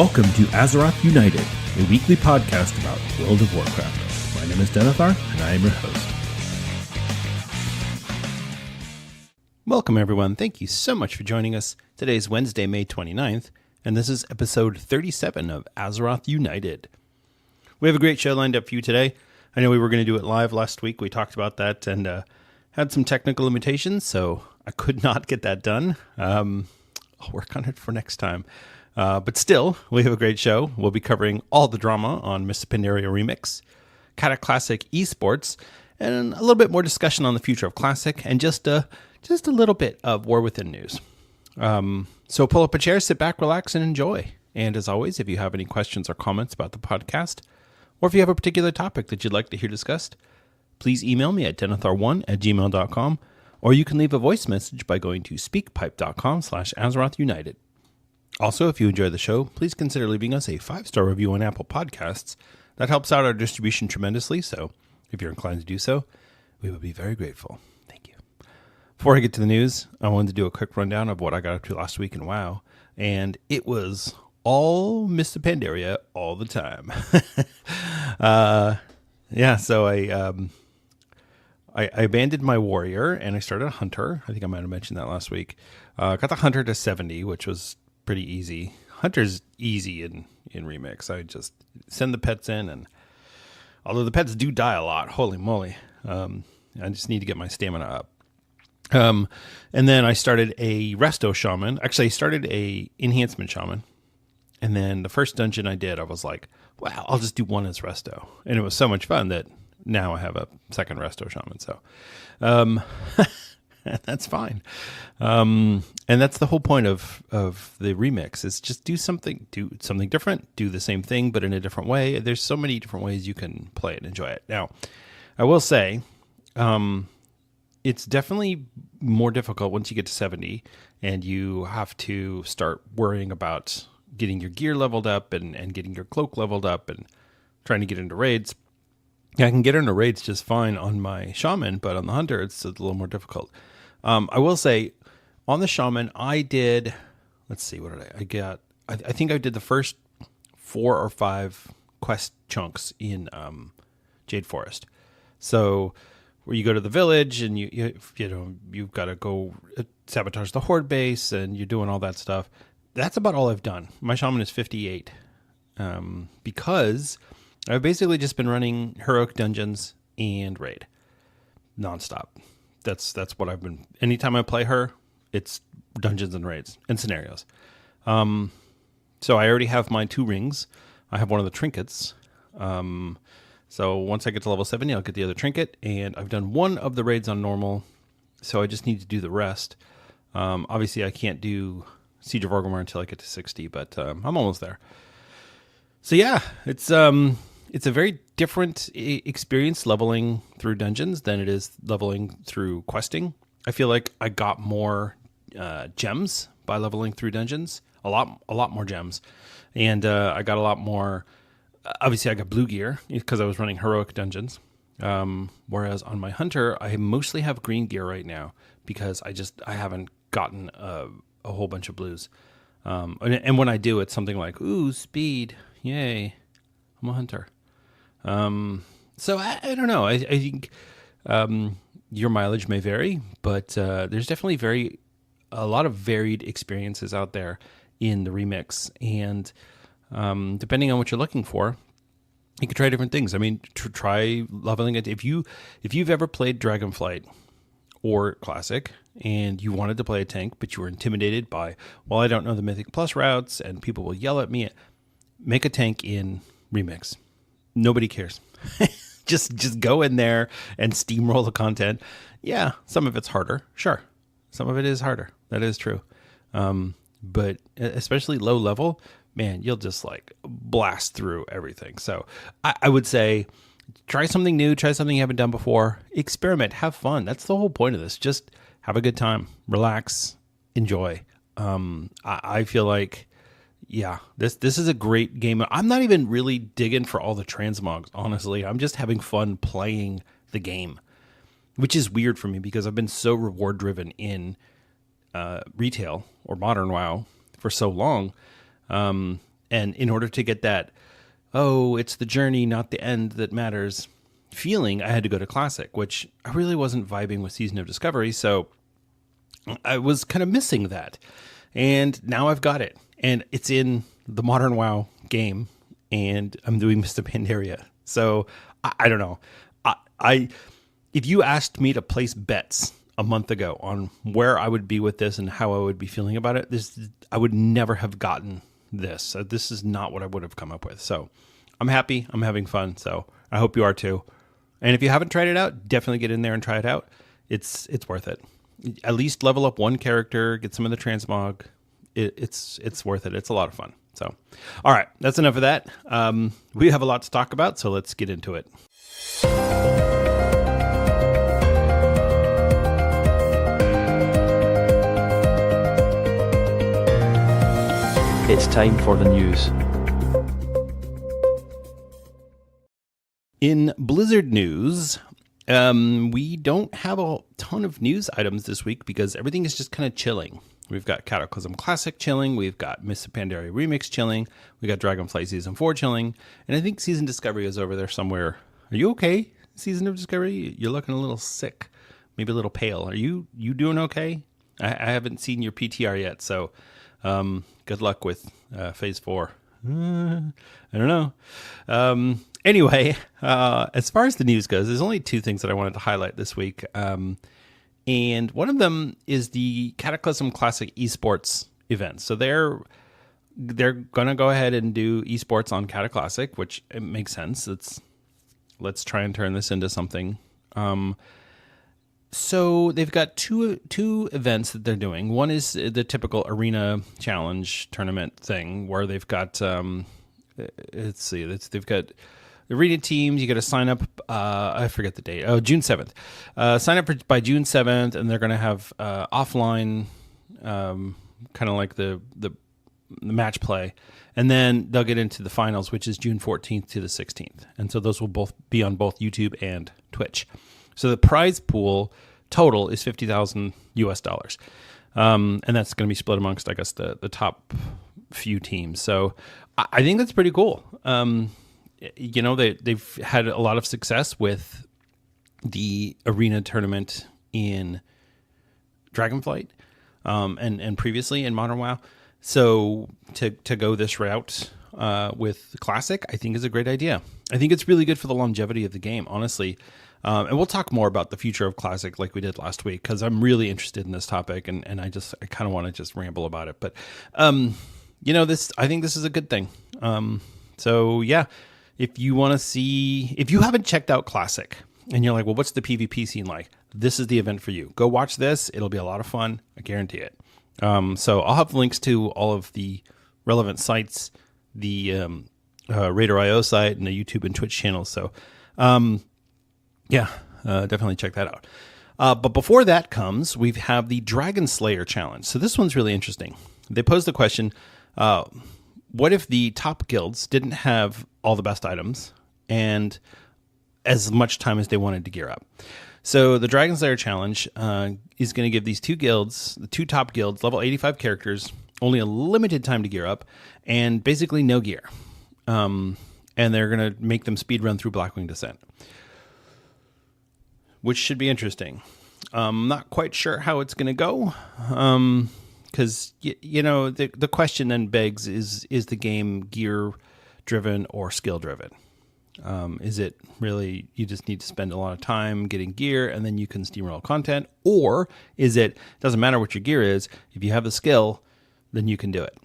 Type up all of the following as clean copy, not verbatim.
Welcome to Azeroth United, a weekly podcast about World of Warcraft. My name is Denethar, and I am your host. Welcome, everyone. Thank you so much for joining us. Today is Wednesday, May 29th, and this is episode 37 of Azeroth United. We have a great show lined up for you today. I know we were going to do it live last week. We talked about that and had some technical limitations, so I could not get that done. I'll work on it for next time. But still, we have a great show. We'll be covering all the drama on Mists of Pandaria Remix, Cata Classic Esports, and a little bit more discussion on the future of Classic, and just a little bit of War Within news. So pull up a chair, sit back, relax, and enjoy. And as always, if you have any questions or comments about the podcast, or if you have a particular topic that you'd like to hear discussed, please email me at denethar1@gmail.com, or you can leave a voice message by going to speakpipe.com/AzerothUnited. Also, if you enjoy the show, please consider leaving us a 5-star review on Apple Podcasts. That helps out our distribution tremendously, so if you're inclined to do so, we would be very grateful. Thank you. Before I get to the news, I wanted to do a quick rundown of what I got up to last week in WoW, and it was all Mists of Pandaria all the time. So I abandoned my warrior, and I started a hunter. I think I might have mentioned that last week. Got the hunter to 70, which was pretty easy. Hunter's easy in Remix. I just send the pets in, and although the pets do die a lot, holy moly, I just need to get my stamina up. And then I started a resto shaman. Actually, I started a enhancement shaman, and then the first dungeon I did, I was like, wow, I'll just do one as resto, and it was so much fun that now I have a second resto shaman. So that's fine. And that's the whole point of the remix, is just do something different, do the same thing, but in a different way. There's so many different ways you can play it and enjoy it. Now, I will say, it's definitely more difficult once you get to 70 and you have to start worrying about getting your gear leveled up and getting your cloak leveled up and trying to get into raids. Yeah, I can get into raids just fine on my shaman, but on the hunter, it's a little more difficult. I will say, on the shaman, I did, let's see, what did I get? I think I did the first 4 or 5 quest chunks in Jade Forest. So where you go to the village and you've got to go sabotage the horde base and you're doing all that stuff. That's about all I've done. My shaman is 58 because I've basically just been running heroic dungeons and raid nonstop. That's what I've been. Anytime I play her, it's dungeons and raids and scenarios. So I already have my 2 rings. I have one of the trinkets. So once I get to level 70, I'll get the other trinket, and I've done one of the raids on normal. So I just need to do the rest. Obviously, I can't do Siege of Orgrimmar until I get to 60, but I'm almost there. So yeah, it's a very different experience leveling through dungeons than it is leveling through questing. I feel like I got more gems by leveling through dungeons, a lot more gems, and I got a lot more. Obviously, I got blue gear because I was running heroic dungeons. Whereas on my hunter, I mostly have green gear right now because I haven't gotten a whole bunch of blues. And when I do, it's something like, ooh, speed, yay, I'm a hunter. So I don't know. I think your mileage may vary, but there's definitely a lot of varied experiences out there in the remix, and depending on what you're looking for, you could try different things. I mean, try leveling it. If you've ever played Dragonflight or Classic and you wanted to play a tank, but you were intimidated by, well, I don't know the Mythic Plus routes and people will yell at me, make a tank in Remix. Nobody cares. just go in there and steamroll the content. Yeah, some of it's harder. Sure. Some of it is harder. That is true. But especially low level, man, you'll just like blast through everything. So I would say try something new, try something you haven't done before, experiment, have fun. That's the whole point of this. Just have a good time, relax, enjoy. I feel like, yeah, this is a great game. I'm not even really digging for all the transmogs, honestly. I'm just having fun playing the game, which is weird for me because I've been so reward driven in retail or modern WoW for so long. And in order to get that, oh, it's the journey, not the end that matters feeling, I had to go to Classic, which I really wasn't vibing with Season of Discovery. So I was kind of missing that. And now I've got it. And it's in the modern WoW game. And I'm doing Mists of Pandaria. So I don't know. If you asked me to place bets a month ago on where I would be with this and how I would be feeling about it, I would never have gotten this. This is not what I would have come up with. So I'm happy. I'm having fun. So I hope you are too. And if you haven't tried it out, definitely get in there and try it out. It's worth it. At least level up one character, get some of the transmog. It's worth it. It's a lot of fun. So, all right, that's enough of that. We have a lot to talk about, so let's get into it. It's time for the news. In Blizzard news, we don't have a ton of news items this week because everything is just kind of chilling. We've got Cataclysm Classic chilling. We've got Mists of Pandaria Remix chilling. We got Dragonflight Season 4 chilling. And I think Season Discovery is over there somewhere. Are you okay, Season of Discovery? You're looking a little sick, maybe a little pale. Are you doing okay? I haven't seen your PTR yet, so good luck with Phase 4. I don't know. Anyway, as far as the news goes, there's only two things that I wanted to highlight this week. And one of them is the Cataclysm Classic Esports event. So they're going to go ahead and do esports on Cata Classic, which it makes sense. Let's try and turn this into something. So they've got two events that they're doing. One is the typical arena challenge tournament thing where they've got they've got arena teams. You got to sign up. I forget the date. Oh, June 7th. Sign up by June 7th, and they're going to have offline, kind of like the match play, and then they'll get into the finals, which is June 14th to the 16th. And so those will both be on both YouTube and Twitch. So the prize pool total is $50,000 US. And that's going to be split amongst, I guess, the top few teams. So I think that's pretty cool. They've had a lot of success with the arena tournament in Dragonflight, and previously in Modern WoW. So to go this route with Classic, I think is a great idea. I think it's really good for the longevity of the game, honestly. And we'll talk more about the future of Classic like we did last week, because I'm really interested in this topic, and I kind of want to just ramble about it. But I think this is a good thing. So yeah. If you want to see, if you haven't checked out Classic and you're like, well, what's the PvP scene like? This is the event for you. Go watch this. It'll be a lot of fun. I guarantee it. So I'll have links to all of the relevant sites, the Raider.io site, and the YouTube and Twitch channels. So definitely check that out. But before that comes, we have the Dragon Slayer challenge. So this one's really interesting. They posed the question, what if the top guilds didn't have all the best items and as much time as they wanted to gear up? So the Dragon Slayer challenge is going to give these two guilds, the two top guilds, level 85 characters, only a limited time to gear up and basically no gear. And they're going to make them speed run through Blackwing Descent, which should be interesting. I'm not quite sure how it's going to go. Because, the question then begs, is the game gear-driven or skill-driven? Is it really you just need to spend a lot of time getting gear and then you can steamroll content? Or is it doesn't matter what your gear is, if you have the skill, then you can do it?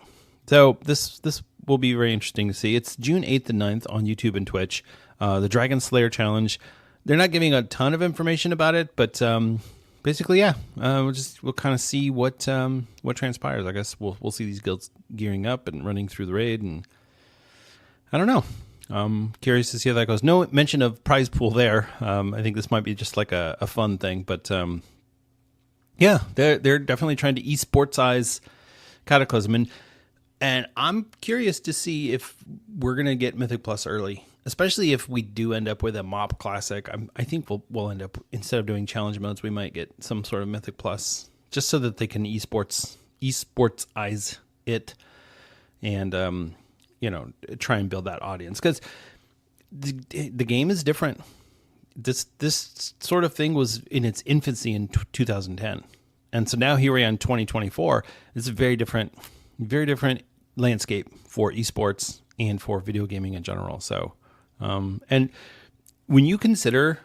So this will be very interesting to see. It's June 8th and 9th on YouTube and Twitch. The Dragon Slayer Challenge, they're not giving a ton of information about it, but basically, yeah, we'll kind of see what transpires. I guess we'll see these guilds gearing up and running through the raid, and I don't know. I'm curious to see how that goes. No mention of prize pool there. I think this might be just like a fun thing, but yeah, they're definitely trying to esportsize Cataclysm, and I'm curious to see if we're gonna get Mythic Plus early. Especially if we do end up with a MOP Classic, I think we'll end up, instead of doing challenge modes, we might get some sort of Mythic Plus, just so that they can esportsize it, and try and build that audience, because the game is different. This sort of thing was in its infancy in 2010. And so now here we are in 2024. It's a very different landscape for esports and for video gaming in general. So, and when you consider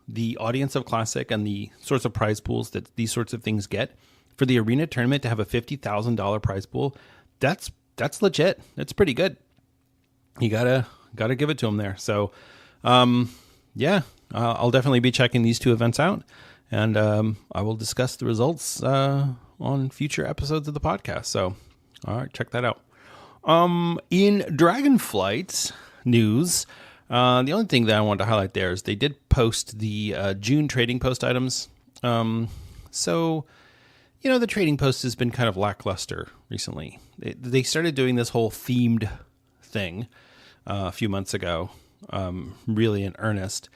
the audience of Classic and the sorts of prize pools that these sorts of things get, for the arena tournament to have a $50,000 prize pool, that's legit. That's pretty good. You gotta give it to them there. So, yeah, I'll definitely be checking these two events out, and I will discuss the results on future episodes of the podcast. So, all right, check that out. In Dragonflight news, the only thing that I wanted to highlight there is they did post the June trading post items. So, the trading post has been kind of lackluster recently. They started doing this whole themed thing a few months ago, really in earnest.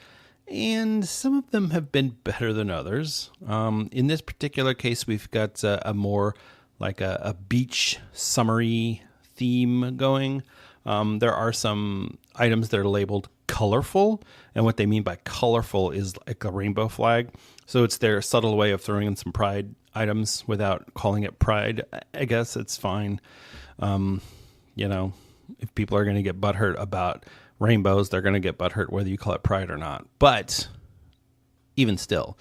And some of them have been better than others. In this particular case, we've got a more like a beach summery theme going. There are some items that are labeled colorful, and what they mean by colorful is like a rainbow flag. So it's their subtle way of throwing in some pride items without calling it pride. I guess it's fine. If people are going to get butthurt about rainbows, they're going to get butthurt whether you call it pride or not. But even still,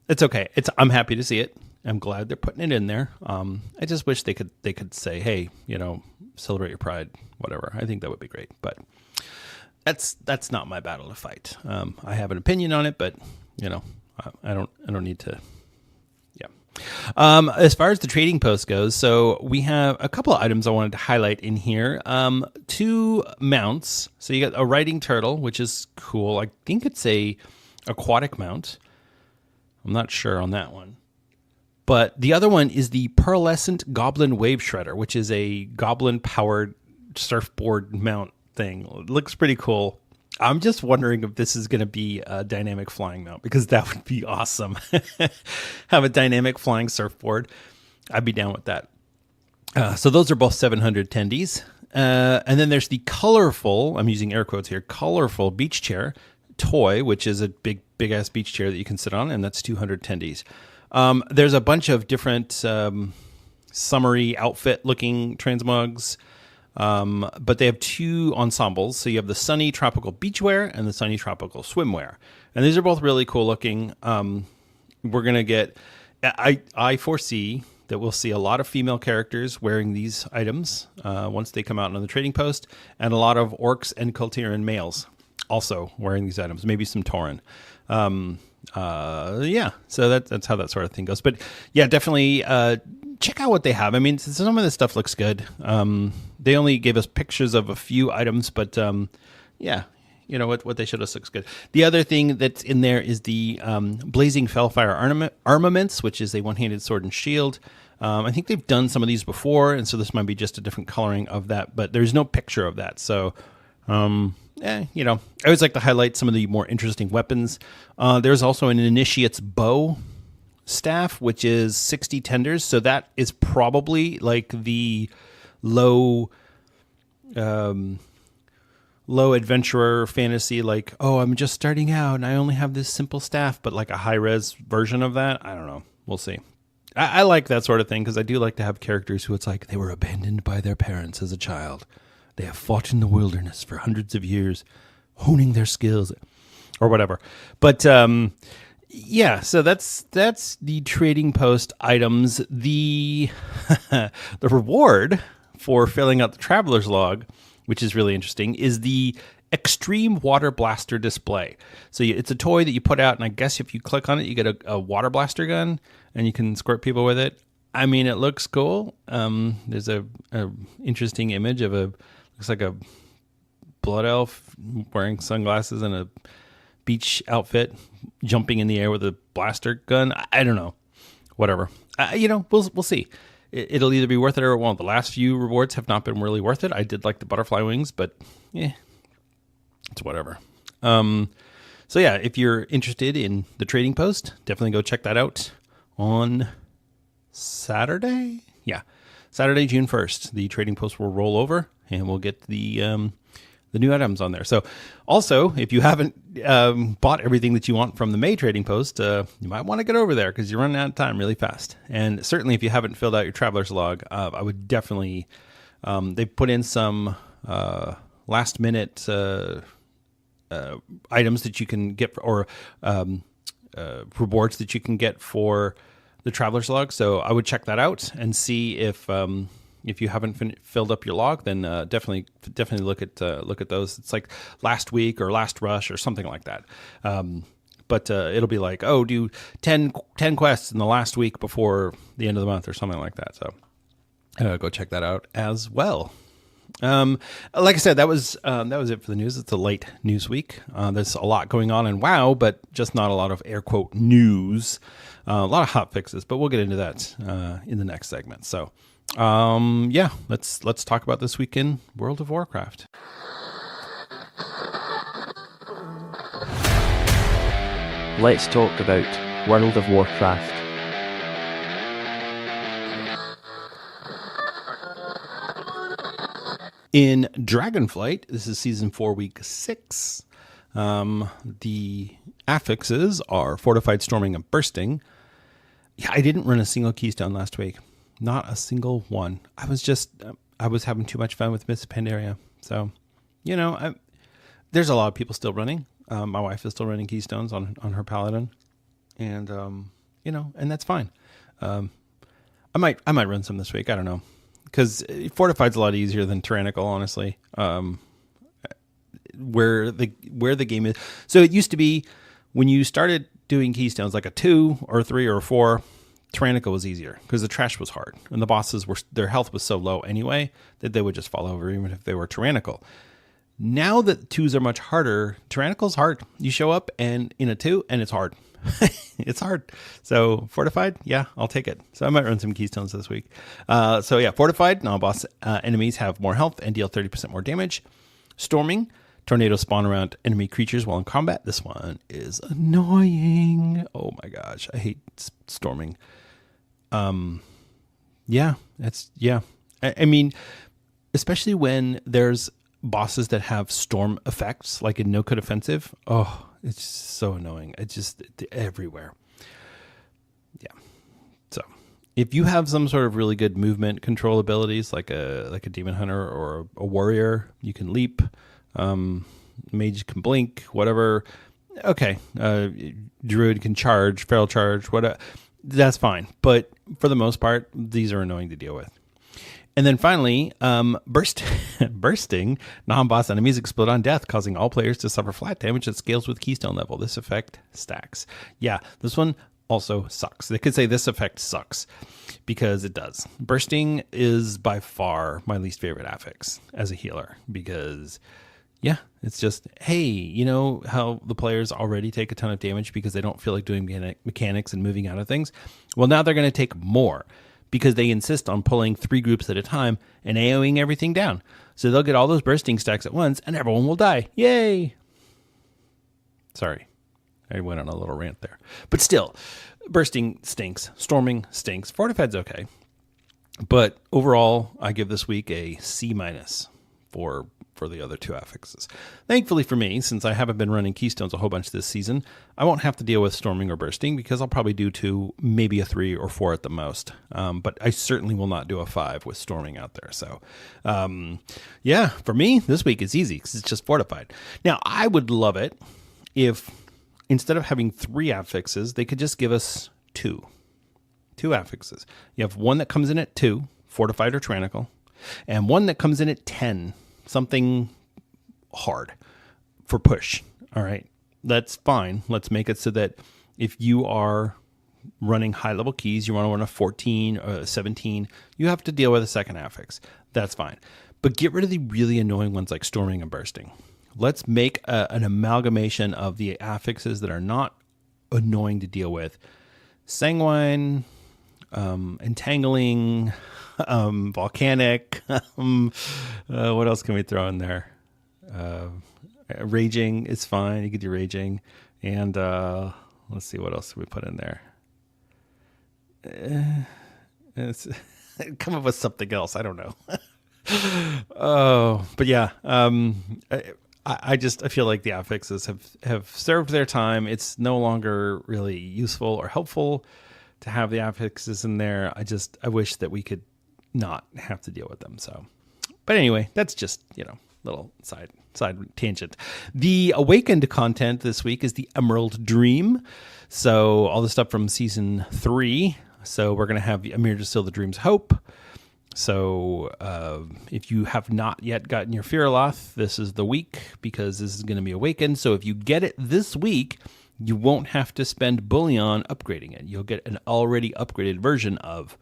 it's okay. I'm happy to see it. I'm glad they're putting it in there. I just wish they could say, hey, celebrate your pride, whatever. I think that would be great. But that's not my battle to fight. I have an opinion on it, but I don't need to. Yeah. As far as the trading post goes, so we have a couple of items I wanted to highlight in here. 2 mounts. So you got a riding turtle, which is cool. I think it's a aquatic mount. I'm not sure on that one. But the other one is the pearlescent goblin wave shredder, which is a goblin powered surfboard mount thing. It looks pretty cool. I'm just wondering if this is going to be a dynamic flying mount, because that would be awesome. Have a dynamic flying surfboard. I'd be down with that. So those are both 700 tendies. And then there's the colorful, I'm using air quotes here, colorful beach chair toy, which is a big ass beach chair that you can sit on, and that's 200 tendies. There's a bunch of different summery outfit looking transmogs. But they have 2 ensembles. So you have the sunny tropical beachwear and the sunny tropical swimwear. And these are both really cool looking. We're going to get, I foresee that we'll see a lot of female characters wearing these items once they come out on the trading post, and a lot of orcs and Kultiran males also wearing these items, maybe some Tauren. Yeah, so that's how that sort of thing goes. But yeah, definitely check out what they have. I mean, some of this stuff looks good. They only gave us pictures of a few items, but yeah, what they showed us looks good. The other thing that's in there is the Blazing Fellfire armaments, which is a one-handed sword and shield. I think they've done some of these before, and so this might be just a different coloring of that, but there's no picture of that. So, I always like to highlight some of the more interesting weapons. There's also an Initiate's Bow staff, which is 60 tenders. So that is probably like the low adventurer fantasy, like, oh, I'm just starting out and I only have this simple staff, but like a high-res version of that. I don't know. We'll see. I like that sort of thing, because I do like to have characters who it's like they were abandoned by their parents as a child. They have fought in the wilderness for hundreds of years, honing their skills or whatever. But yeah, so that's the trading post items. The the reward for filling out the traveler's log, which is really interesting, is the Extreme Water Blaster display. So it's a toy that you put out, and I guess if you click on it, you get a water blaster gun, and you can squirt people with it. I mean, it looks cool. There's a interesting image of looks like a blood elf wearing sunglasses and a beach outfit, jumping in the air with a blaster gun. I don't know. Whatever. We'll see. It'll either be worth it or it won't. The last few rewards have not been really worth it. I did like the butterfly wings, but it's whatever. So yeah, if you're interested in the trading post, definitely go check that out on Saturday. Yeah, Saturday, June 1st. The trading post will roll over, and we'll get the new items on there. So also, if you haven't bought everything that you want from the May trading post, you might want to get over there because you're running out of time really fast. And certainly if you haven't filled out your traveler's log, I would definitely, they put in some last minute items that you can get or rewards that you can get for the traveler's log. So I would check that out and see if you haven't filled up your log, then definitely look at those. It's like last week or last rush or something like that. But it'll be like, oh, do 10 quests in the last week before the end of the month or something like that. So go check that out as well. Like I said, that was it for the news. It's a late news week. There's a lot going on in WoW, but just not a lot of air quote news. A lot of hot fixes, but we'll get into that in the next segment. So. Let's talk about this week in World of Warcraft. Let's talk about World of Warcraft. In Dragonflight, this is Season 4, Week 6. The affixes are Fortified, Storming, and Bursting. Yeah, I didn't run a single keystone last week. Not a single one. I was having too much fun with Mists of Pandaria. So, there's a lot of people still running. My wife is still running keystones on her paladin, and and that's fine. I might run some this week. I don't know, because Fortified's a lot easier than Tyrannical, honestly. Where the game is. So it used to be when you started doing keystones like a 2 or 3 or 4. Tyrannical was easier because the trash was hard and the bosses their health was so low anyway that they would just fall over even if they were tyrannical. Now that 2s are much harder, Tyrannical's hard. You show up and in a 2 and it's hard. It's hard. So Fortified, yeah, I'll take it. So I might run some keystones this week. Fortified, non-boss enemies have more health and deal 30% more damage. Storming, tornadoes spawn around enemy creatures while in combat. This one is annoying. Oh my gosh, I hate storming. I mean, especially when there's bosses that have storm effects, like in No Code Offensive. Oh, it's so annoying. It's just everywhere. Yeah. So if you have some sort of really good movement control abilities, like a demon hunter or a warrior, you can leap. Mage can blink, whatever. Okay. Druid can charge, feral charge, whatever. That's fine. But for the most part, these are annoying to deal with. And then finally, bursting, non-boss enemies explode on death, causing all players to suffer flat damage that scales with keystone level. This effect stacks. Yeah, this one also sucks. They could say this effect sucks because it does. Bursting is by far my least favorite affix as a healer because... yeah, it's just, hey, you know how the players already take a ton of damage because they don't feel like doing mechanics and moving out of things? Well, now they're going to take more because they insist on pulling 3 groups at a time and AoEing everything down. So they'll get all those bursting stacks at once and everyone will die. Yay! Sorry, I went on a little rant there. But still, bursting stinks. Storming stinks. Fortified's okay. But overall, I give this week a C- for the other 2 affixes. Thankfully for me, since I haven't been running keystones a whole bunch this season, I won't have to deal with storming or bursting because I'll probably do 2, maybe a 3 or 4 at the most. But I certainly will not do a 5 with storming out there. So, for me, this week is easy because it's just fortified. Now, I would love it if instead of having 3 affixes, they could just give us 2 affixes. You have one that comes in at 2, fortified or tyrannical, and one that comes in at 10, something hard for push. All right, that's fine. Let's make it so that if you are running high level keys, you want to run a 14 or a 17, you have to deal with a second affix. That's fine. But get rid of the really annoying ones like storming and bursting. Let's make an amalgamation of the affixes that are not annoying to deal with. Sanguine, entangling, volcanic. What else can we throw in there? Raging is fine. You could do raging, and let's see what else we put in there. Come up with something else. I don't know. Oh, but yeah. I feel like the affixes have served their time. It's no longer really useful or helpful to have the affixes in there. I wish that we could not have to deal with them. So, but anyway, that's just, little side tangent. The Awakened content this week is the Emerald Dream. So all the stuff from season 3. So we're going to have Amir Distill the Dream's Hope. So if you have not yet gotten your Firaloth, this is the week, because this is going to be Awakened. So if you get it this week, you won't have to spend bullion upgrading it. You'll get an already upgraded version of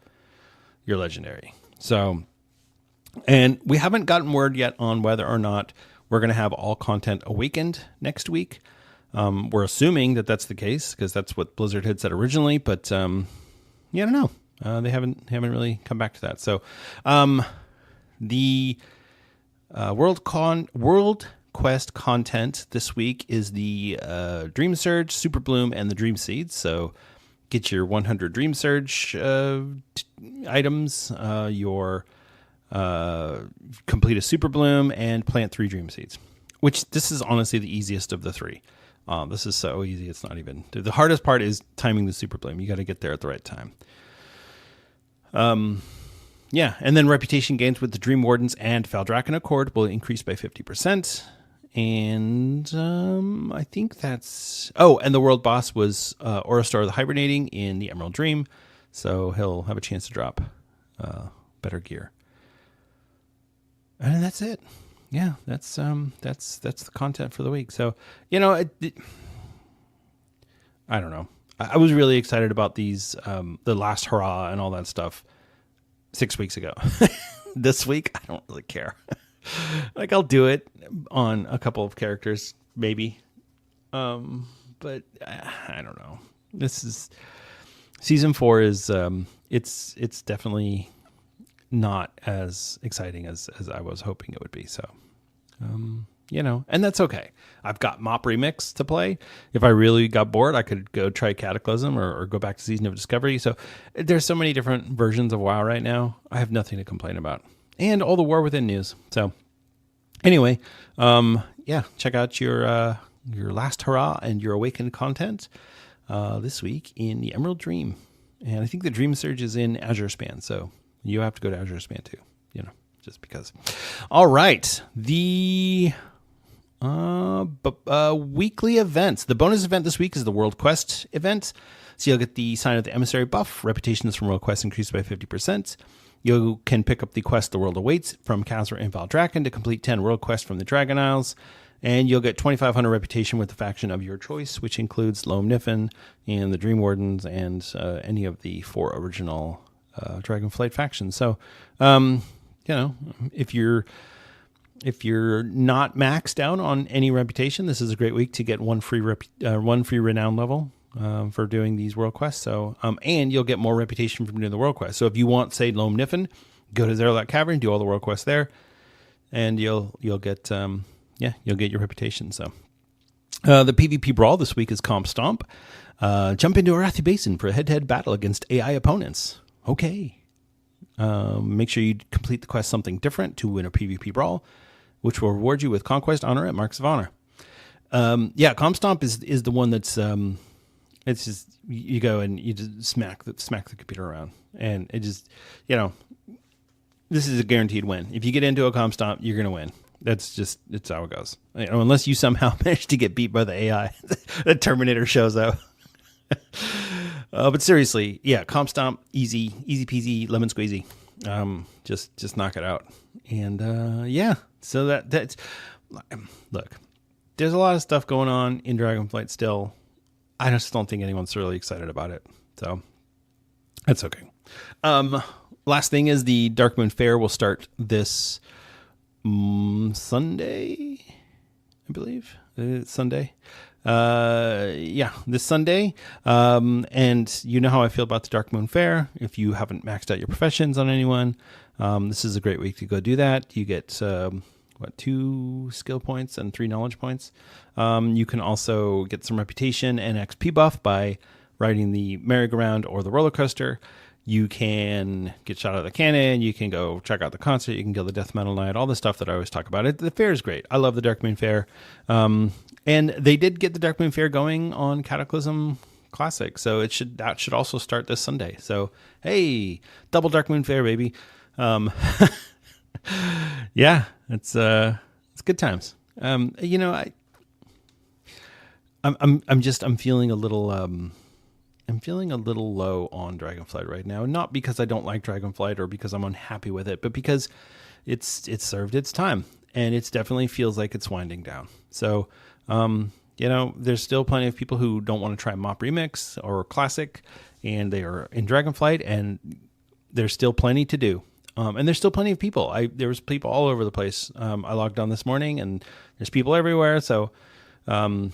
your legendary. So, and we haven't gotten word yet on whether or not we're going to have all content Awakened next week. We're assuming that that's the case, because that's what Blizzard had said originally, but I don't know. They haven't really come back to that. So, the World Quest content this week is the Dream Surge, Super Bloom, and the Dream Seeds. So, get your 100 Dream Surge items, your complete a Super Bloom, and plant 3 Dream Seeds. Which this is honestly the easiest of the 3. This is so easy. It's not even the hardest part is timing the Super Bloom. You got to get there at the right time. And then reputation gains with the Dream Wardens and Valdrakken Accord will increase by 50%. And I think that's... Oh, and the world boss was Orastor the Hibernating in the Emerald Dream. So he'll have a chance to drop better gear. And that's it. Yeah, that's the content for the week. So, I don't know. I was really excited about these, the last hurrah and all that stuff 6 weeks ago. This week, I don't really care. Like, I'll do it on a couple of characters, maybe. But I don't know. This is season 4 is it's definitely not as exciting as I was hoping it would be. So, and that's okay. I've got Mop Remix to play. If I really got bored, I could go try Cataclysm or go back to Season of Discovery. So there's so many different versions of WoW right now. I have nothing to complain about. And all the War Within news. So anyway, check out your last hurrah and your Awakened content this week in the Emerald Dream. And I think the Dream Surge is in Azure Span. So you have to go to Azure Span too, just because. All right. The weekly events. The bonus event this week is the World Quest event. So you'll get the Sign of the Emissary buff. Reputations from World Quest increased by 50%. You can pick up the quest The World Awaits from Khazra and Valdrakken to complete 10 World Quests from the Dragon Isles. And you'll get 2,500 reputation with the faction of your choice, which includes Loam Niffen and the Dream Wardens and any of the 4 original Dragonflight factions. So, if you're not maxed out on any reputation, this is a great week to get one free renown level for doing these world quests. So, and you'll get more reputation from doing the world quest. So if you want, say, Loam Niffen, go to Zerlak Cavern, do all the world quests there, and you'll get your reputation. So, the PvP brawl this week is Comp Stomp. Jump into Arathi Basin for a head-to-head battle against AI opponents. Okay. Make sure you complete the quest Something Different to win a PvP brawl, which will reward you with Conquest Honor and Marks of Honor. Comp Stomp is the one that's it's just you go and you just smack the computer around, and it just this is a guaranteed win. If you get into a Comp Stomp, you're gonna win. It's how it goes. Unless you somehow manage to get beat by the AI, the Terminator shows up. But seriously, Comp Stomp, easy peasy, lemon squeezy. Just knock it out. And so that's look. There's a lot of stuff going on in Dragonflight still. I just don't think anyone's really excited about it. So that's okay. Last thing is the Darkmoon Fair will start this Sunday, I believe. It's Sunday. This Sunday. And you know how I feel about the Darkmoon Fair. If you haven't maxed out your professions on anyone, this is a great week to go do that. You get 2 skill points and 3 knowledge points. You can also get some reputation and XP buff by riding the merry-go-round or the roller coaster. You can get shot out of the cannon. You can go check out the concert. You can go to the Death Metal Night. All the stuff that I always talk about. The fair is great. I love the Darkmoon Fair. And they did get the Darkmoon Fair going on Cataclysm Classic, so that should also start this Sunday. So hey, double Darkmoon Fair, baby. Yeah, it's good times. I'm feeling a little low on Dragonflight right now. Not because I don't like Dragonflight or because I'm unhappy with it, but because it's served its time, and it definitely feels like it's winding down. So, there's still plenty of people who don't want to try Mop Remix or Classic, and they are in Dragonflight, and there's still plenty to do. And there's still plenty of people. There was people all over the place. I logged on this morning, and there's people everywhere. So, it's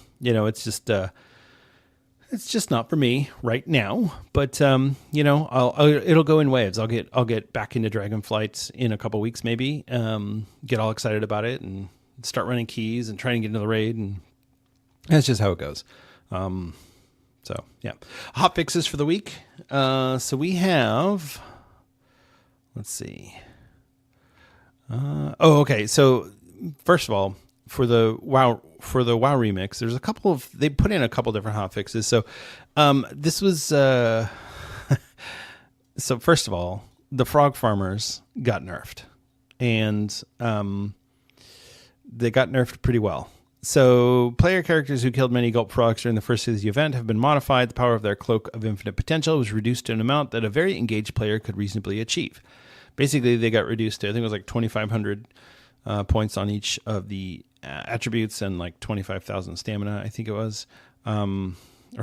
just not for me right now. But it'll go in waves. I'll get back into Dragonflight in a couple weeks, maybe. Get all excited about it and start running keys and trying to get into the raid, and that's just how it goes. So yeah, hot fixes for the week. So we have. Let's see. Okay. So first of all, for the WoW remix, there's they put in a couple different hot fixes. So this was so first of all, the frog farmers got nerfed, and they got nerfed pretty well. So player characters who killed many gulp frogs during the first phase of the event have been modified. The power of their cloak of infinite potential was reduced to an amount that a very engaged player could reasonably achieve. Basically, they got reduced to, I think it was like 2,500 points on each of the attributes and like 25,000 stamina, I think it was, or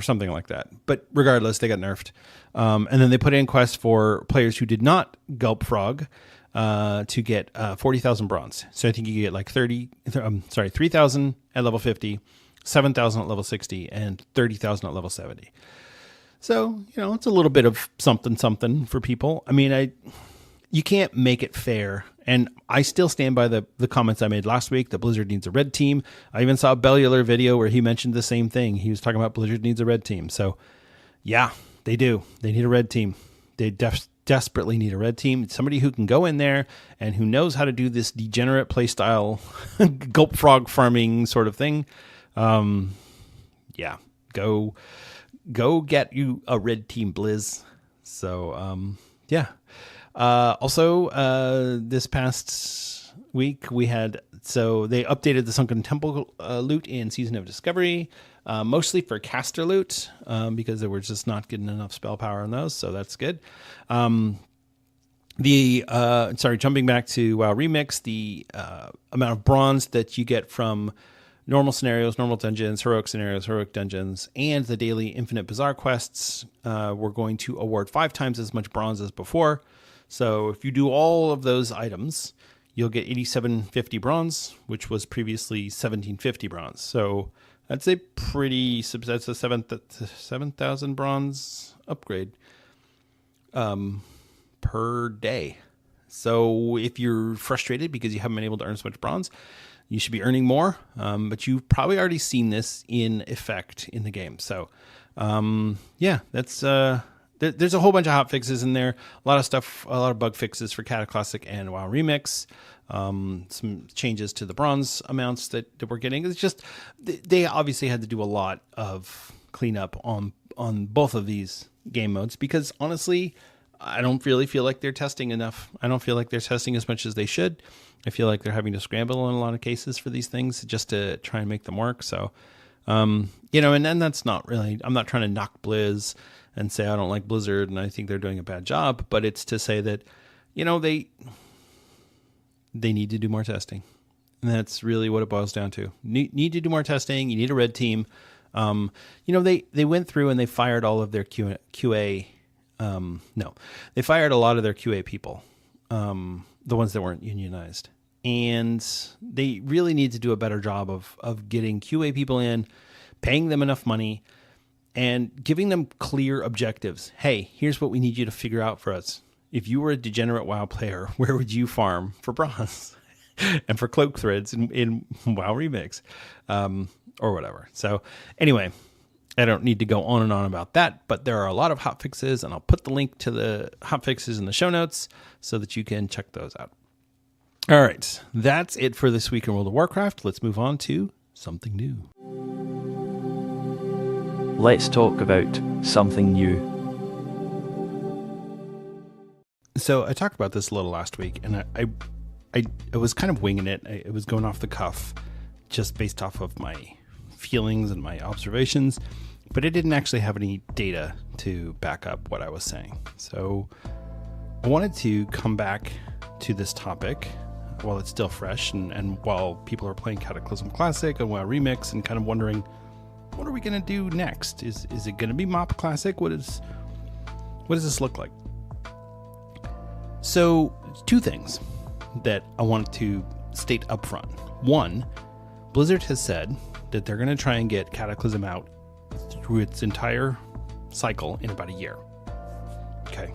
something like that. But regardless, they got nerfed. And then they put in quests for players who did not gulp frog to get 40,000 bronze. So I think you get like 3,000 at level 50, 7,000 at level 60, and 30,000 at level 70. So, it's a little bit of something for people. I mean, you can't make it fair. And I still stand by the comments I made last week that Blizzard needs a red team. I even saw a Bellular video where he mentioned the same thing. He was talking about Blizzard needs a red team. So, yeah, they do. They need a red team. They desperately need a red team. Somebody who can go in there and who knows how to do this degenerate playstyle gulp frog farming sort of thing. Yeah, go get you a red team, Blizz. So, yeah. Also, this past week they updated the Sunken Temple loot in Season of Discovery, mostly for caster loot, because they were just not getting enough spell power on those, so that's good. Jumping back to WoW Remix, the amount of bronze that you get from normal scenarios, normal dungeons, heroic scenarios, heroic dungeons, and the daily Infinite Bazaar quests, we're going to award 5 times as much bronze as before. So if you do all of those items, you'll get 8750 bronze, which was previously 1750 bronze. So that's a 7,000 bronze upgrade per day. So if you're frustrated because you haven't been able to earn so much bronze, you should be earning more. But you've probably already seen this in effect in the game. So yeah, that's there's a whole bunch of hot fixes in there. A lot of stuff, a lot of bug fixes for Cata Classic and WoW Remix. Some changes to the bronze amounts that we're getting. It's just, they obviously had to do a lot of cleanup on both of these game modes because honestly, I don't really feel like they're testing enough. I don't feel like they're testing as much as they should. I feel like they're having to scramble in a lot of cases for these things just to try and make them work. So, and then that's not really, I'm not trying to knock Blizz and say I don't like Blizzard and I think they're doing a bad job, but it's to say that, they need to do more testing. And that's really what it boils down to. Need to do more testing. You need a red team. They went through and they fired all of their QA. They fired a lot of their QA people, the ones that weren't unionized. And they really need to do a better job of getting QA people in, paying them enough money, and giving them clear objectives. Hey, here's what we need you to figure out for us. If you were a degenerate WoW player, where would you farm for bronze and for cloak threads in WoW Remix, or whatever? So anyway, I don't need to go on and on about that, but there are a lot of hotfixes, and I'll put the link to the hotfixes in the show notes so that you can check those out. All right, that's it for this week in World of Warcraft. Let's move on to something new. Let's talk about something new. So I talked about this a little last week, and I was kind of winging it. It was going off the cuff, just based off of my feelings and my observations, but it didn't actually have any data to back up what I was saying. So I wanted to come back to this topic while it's still fresh, and while people are playing Cataclysm Classic and WoW Remix and kind of wondering, what are we going to do next? Is it going to be MoP Classic? What does this look like? So, two things that I wanted to state up front. One, Blizzard has said that they're going to try and get Cataclysm out through its entire cycle in about a year. Okay.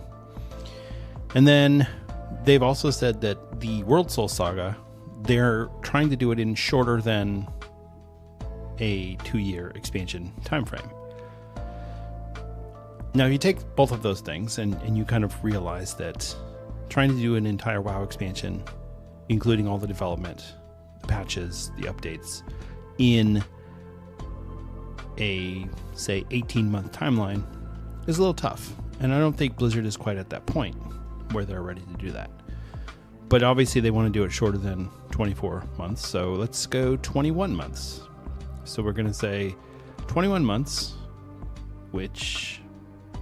And then they've also said that the World Soul Saga, they're trying to do it in shorter than a 2-year expansion timeframe. Now, you take both of those things and you kind of realize that trying to do an entire WoW expansion, including all the development, the patches, the updates, in a, say, 18-month timeline is a little tough. And I don't think Blizzard is quite at that point where they're ready to do that. But obviously they want to do it shorter than 24 months, so let's go 21 months. So we're going to say 21 months, which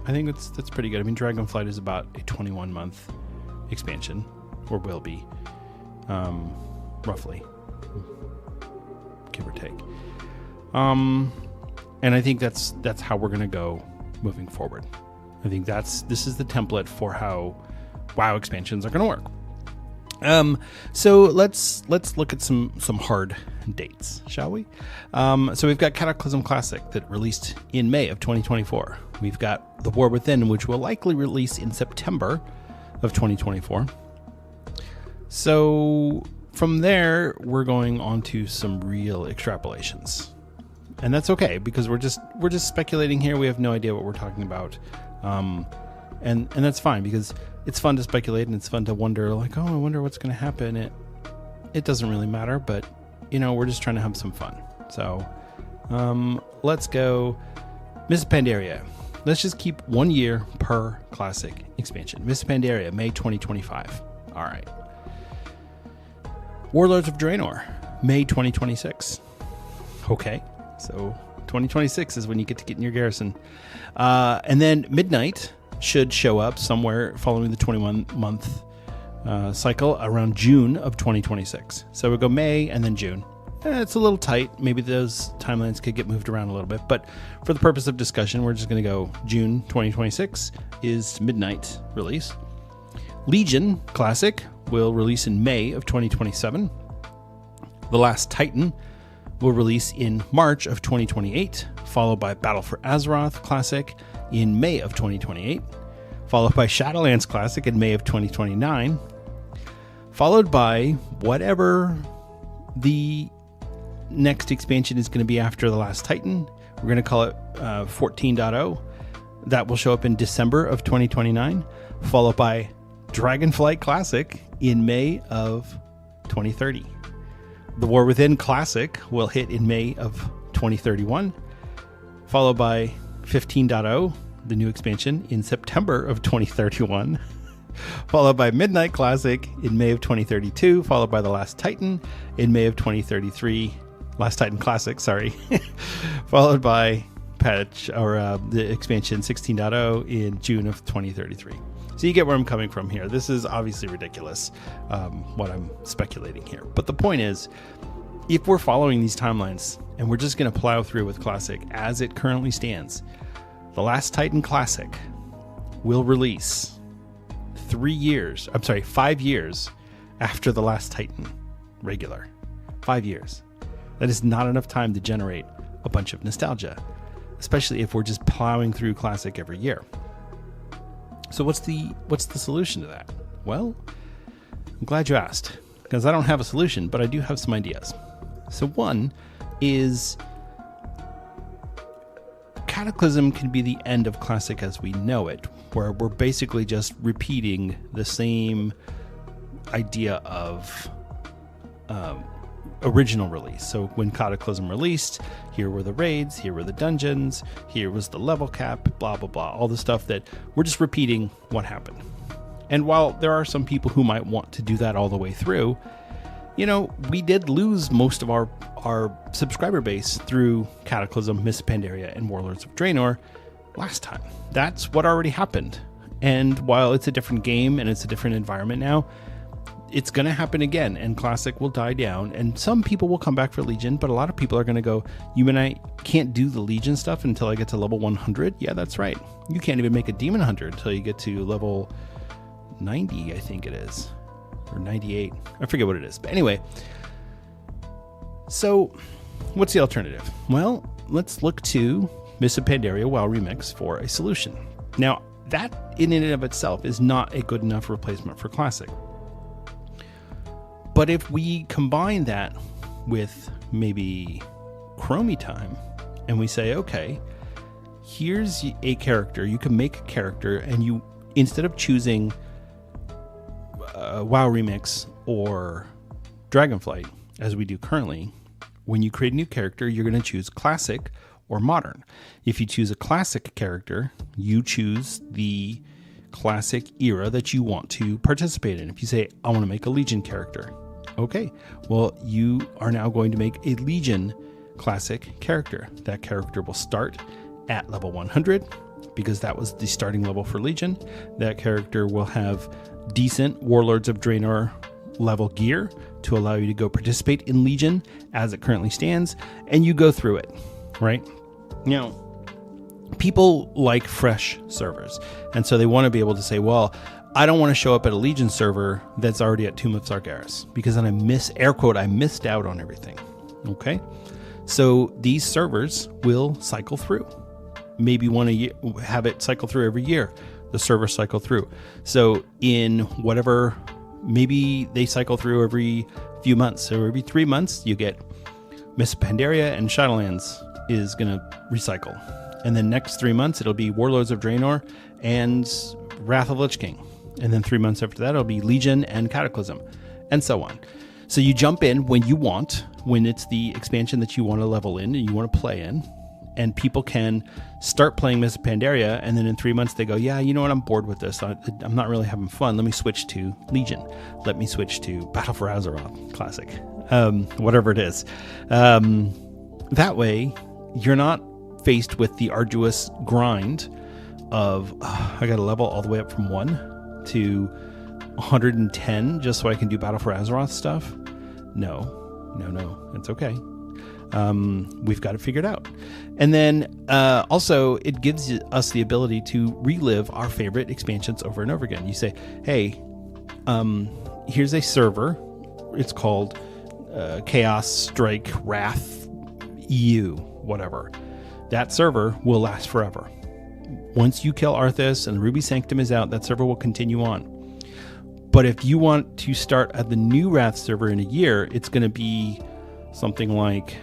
I think that's pretty good. I mean, Dragonflight is about a 21-month expansion, or will be, roughly, give or take. And I think that's how we're going to go moving forward. I think this is the template for how WoW expansions are going to work. So let's look at some hard dates, shall we? So we've got Cataclysm Classic that released in May of 2024. We've got The War Within, which will likely release in September of 2024. So from there, we're going on to some real extrapolations. And that's okay, because we're just speculating here. We have no idea what we're talking about. And that's fine, because it's fun to speculate and it's fun to wonder, like, oh, I wonder what's going to happen. It doesn't really matter, but, we're just trying to have some fun. So let's go Mists of Pandaria. Let's just keep 1 year per classic expansion. Mists of Pandaria, May 2025. All right. Warlords of Draenor, May 2026. Okay. So 2026 is when you get to get in your garrison. And then Midnight should show up somewhere following the 21-month cycle around June of 2026. So we'll go May and then June. It's a little tight. Maybe those timelines could get moved around a little bit. But for the purpose of discussion, we're just going to go June 2026 is Midnight release. Legion Classic will release in May of 2027. The Last Titan will release in March of 2028, followed by Battle for Azeroth Classic in May of 2028, followed by Shadowlands Classic in May of 2029, followed by whatever the next expansion is going to be after The Last Titan. We're going to call it 14.0. That will show up in December of 2029, followed by Dragonflight Classic in May of 2030. The War Within Classic will hit in May of 2031, followed by 15.0, the new expansion, in September of 2031, followed by Midnight Classic in May of 2032, followed by The Last Titan in May of 2033, Last Titan Classic, sorry, followed by the expansion 16.0 in June of 2033. So you get where I'm coming from here. This is obviously ridiculous, what I'm speculating here. But the point is, if we're following these timelines and we're just going to plow through with Classic as it currently stands, The Last Titan Classic will release 5 years after The Last Titan regular. 5 years. That is not enough time to generate a bunch of nostalgia, especially if we're just plowing through Classic every year. So what's the solution to that? Well, I'm glad you asked, because I don't have a solution, but I do have some ideas. So one is Cataclysm can be the end of Classic as we know it, where we're basically just repeating the same idea of original release. So when Cataclysm released, here were the raids, here were the dungeons, here was the level cap, blah, blah, blah, all the stuff that we're just repeating what happened. And while there are some people who might want to do that all the way through, you know, we did lose most of our subscriber base through Cataclysm, Mists of Pandaria, and Warlords of Draenor last time. That's what already happened. And while it's a different game and it's a different environment now, it's going to happen again, and Classic will die down, and some people will come back for Legion, but a lot of people are going to go, you and I can't do the Legion stuff until I get to level 100? Yeah, that's right. You can't even make a Demon Hunter until you get to level 90, I think it is. Or 98. I forget what it is. But anyway, so what's the alternative? Well, let's look to Mists of Pandaria WoW Remix for a solution. Now, that in and of itself is not a good enough replacement for Classic. But if we combine that with maybe Chromie time, and we say, okay, here's a character, you can make a character, and you, instead of choosing WoW Remix or Dragonflight, as we do currently, when you create a new character, you're going to choose Classic or Modern. If you choose a Classic character, you choose the Classic era that you want to participate in. If you say, I want to make a Legion character, okay, well, you are now going to make a Legion Classic character. That character will start at level 100 because that was the starting level for Legion. That character will have decent Warlords of Draenor level gear to allow you to go participate in Legion as it currently stands, and you go through it, right? Now, people like fresh servers, and so they want to be able to say, well, I don't want to show up at a Legion server that's already at Tomb of Sargeras, because then I missed out on everything. Okay, so these servers will cycle through. Maybe want to have it cycle through every year. The server cycle through. So in whatever, maybe they cycle through every few months. So every 3 months, you get Mists of Pandaria and Shadowlands is going to recycle. And then next 3 months, it'll be Warlords of Draenor and Wrath of Lich King. And then 3 months after that, it'll be Legion and Cataclysm, and so on. So you jump in when you want, when it's the expansion that you want to level in and you want to play in. And people can start playing Mists of Pandaria, and then in 3 months they go, yeah, you know what, I'm bored with this. I'm not really having fun. Let me switch to Legion. Let me switch to Battle for Azeroth Classic. Whatever it is. That way, you're not faced with the arduous grind of, I got to level all the way up from 1 to 110 just so I can do Battle for Azeroth stuff. No, it's okay. We've got it figured out. And then also it gives us the ability to relive our favorite expansions over and over again. You say, hey, here's a server. It's called Chaos Strike Wrath EU, whatever. That server will last forever. Once you kill Arthas and the Ruby Sanctum is out, that server will continue on. But if you want to start at the new Wrath server in a year, it's going to be something like,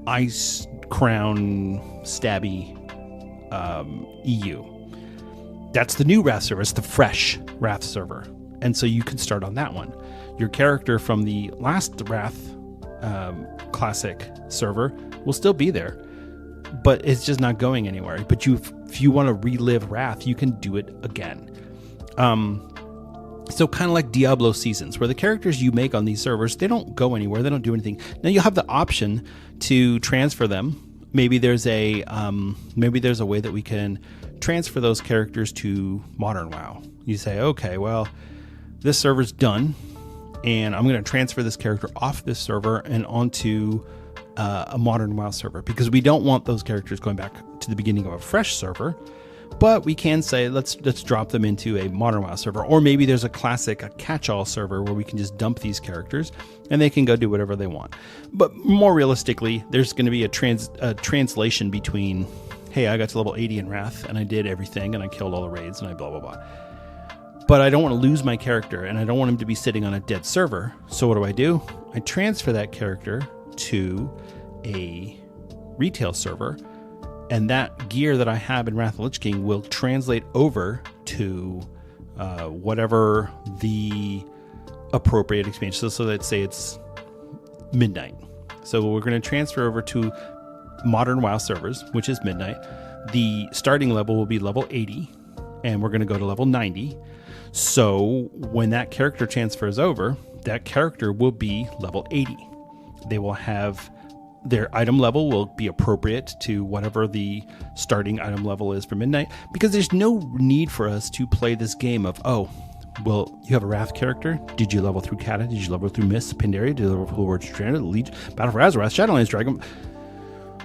Ice Crown Stabby EU. That's the new Wrath server. It's the fresh Wrath server. And so you can start on that one. Your character from the last Wrath Classic server will still be there, but it's just not going anywhere. But if you want to relive Wrath, you can do it again. So kind of like Diablo Seasons, where the characters you make on these servers, they don't go anywhere. They don't do anything. Now you'll have the option to transfer them. Maybe there's a way that we can transfer those characters to Modern WoW. You say, okay, well, this server's done, and I'm going to transfer this character off this server and onto a Modern WoW server, because we don't want those characters going back to the beginning of a fresh server. But we can say, let's drop them into a Modern WoW server. Or maybe there's a catch-all server where we can just dump these characters and they can go do whatever they want. But more realistically, there's going to be a translation between, hey, I got to level 80 in Wrath and I did everything and I killed all the raids and I blah, blah, blah. But I don't want to lose my character and I don't want him to be sitting on a dead server. So what do? I transfer that character to a retail server And that gear that I have in Wrath of the Lich King will translate over to whatever the appropriate expansion. So let's say it's Midnight. So we're going to transfer over to modern WoW servers, which is Midnight. The starting level will be level 80, and we're going to go to level 90. So when that character transfers over, that character will be level 80. They will have their item level will be appropriate to whatever the starting item level is for Midnight, because there's no need for us to play this game of, oh, well, you have a Wrath character. Did you level through Cata? Did you level through Mists of Pandaria? Did you level through Warcraft, Stranded, Lich, Battle for Azeroth, Shadowlands, Dragon?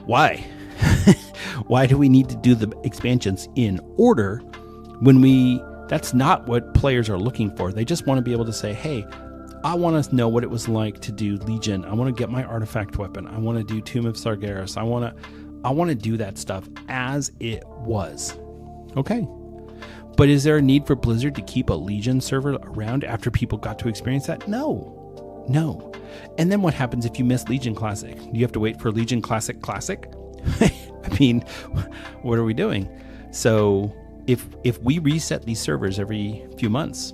Why? Why do we need to do the expansions in order when that's not what players are looking for. They just want to be able to say, hey, I want to know what it was like to do Legion. I want to get my artifact weapon. I want to do Tomb of Sargeras. I want to do that stuff as it was. Okay. But is there a need for Blizzard to keep a Legion server around after people got to experience that? No. And then what happens if you miss Legion Classic? Do you have to wait for Legion Classic? I mean, what are we doing? So if we reset these servers every few months,